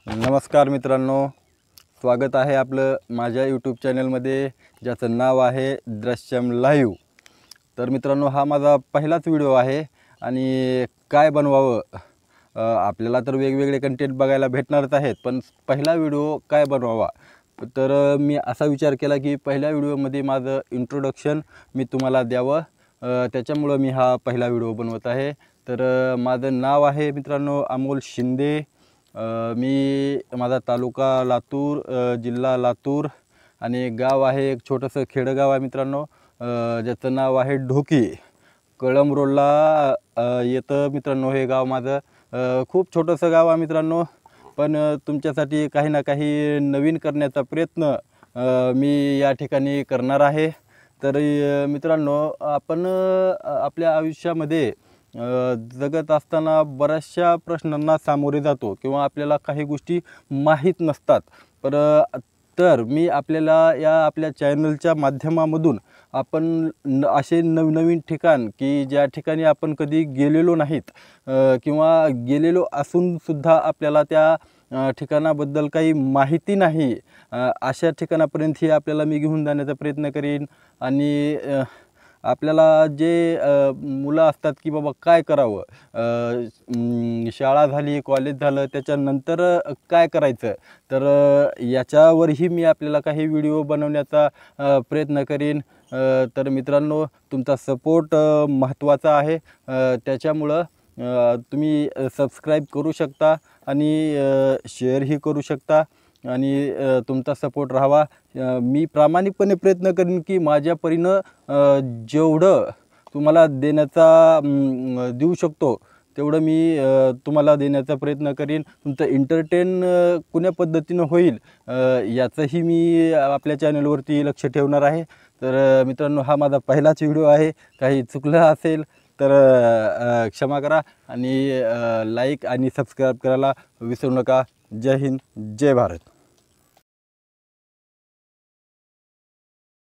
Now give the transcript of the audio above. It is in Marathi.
नमस्कार मित्रांनो, स्वागत आहे आपलं माझ्या यूट्यूब चॅनलमध्ये, ज्याचं नाव आहे दृश्यम लाईव्ह। तर मित्रांनो, हा माझा पहिलाच व्हिडिओ आहे आणि काय बनवावं, आपल्याला तर वेगवेगळे कंटेंट बघायला भेटणारच आहेत, पण पहिला व्हिडिओ काय बनवावा। तर मी असा विचार केला की पहिल्या व्हिडिओमध्ये माझं इंट्रोडक्शन मी तुम्हाला द्यावं, त्याच्यामुळं मी हा पहिला व्हिडिओ बनवत आहे। तर माझं नाव आहे मित्रांनो अमोल शिंदे। माझा तालुका लातूर, जिल्हा लातूर आणि गाव आहे एक छोटंसं खेडगाव आहे मित्रांनो, ज्याचं नाव आहे ढोकी। कळंब रोडला येतं मित्रांनो हे गाव माझं। खूप छोटंसं गाव आहे मित्रांनो, पण तुमच्यासाठी काही ना काही नवीन करण्याचा प्रयत्न मी या ठिकाणी करणार आहे। तर मित्रांनो, आपण आपल्या आयुष्यामध्ये जगत असताना बऱ्याचशा प्रश्नांना सामोरे जातो किंवा आपल्याला काही गोष्टी माहीत नसतात। तर मी आपल्याला या आपल्या चॅनलच्या माध्यमामधून आपण असे नवनवीन ठिकाण की ज्या ठिकाणी आपण कधी गेलेलो नाहीत किंवा गेलेलो असूनसुद्धा आपल्याला त्या ठिकाणाबद्दल काही माहिती नाही, अशा ठिकाणापर्यंत आपल्याला मी घेऊन जाण्याचा प्रयत्न करीन। आणि आपल्याला जे मुलं असतात की बाबा काय करावं, शाळा झाली, कॉलेज झालं, त्याच्यानंतर काय करायचं, तर याच्यावरही मी आपल्याला काही व्हिडिओ बनवण्याचा प्रयत्न करीन। तर मित्रांनो, तुमचा सपोर्ट महत्त्वाचा आहे, त्याच्यामुळं तुम्ही सबस्क्राईब करू शकता आणि शेअरही करू शकता आणि तुमचा सपोर्ट राहावा। मी प्रामाणिकपणे प्रयत्न करीन की माझ्या परीनं जेवढं तुम्हाला देऊ शकतो तेवढं मी तुम्हाला देण्याचा प्रयत्न करीन। तुमचं एंटरटेन कोण्या पद्धतीनं होईल याचंही मी आपल्या चॅनलवरती लक्ष ठेवणार आहे। तर मित्रांनो, हा माझा पहिलाच व्हिडिओ आहे, काही चुकलं असेल तर क्षमा करा आणि लाईक आणि सबस्क्राईब करायला विसरू नका। जय हिंद, जय भारत।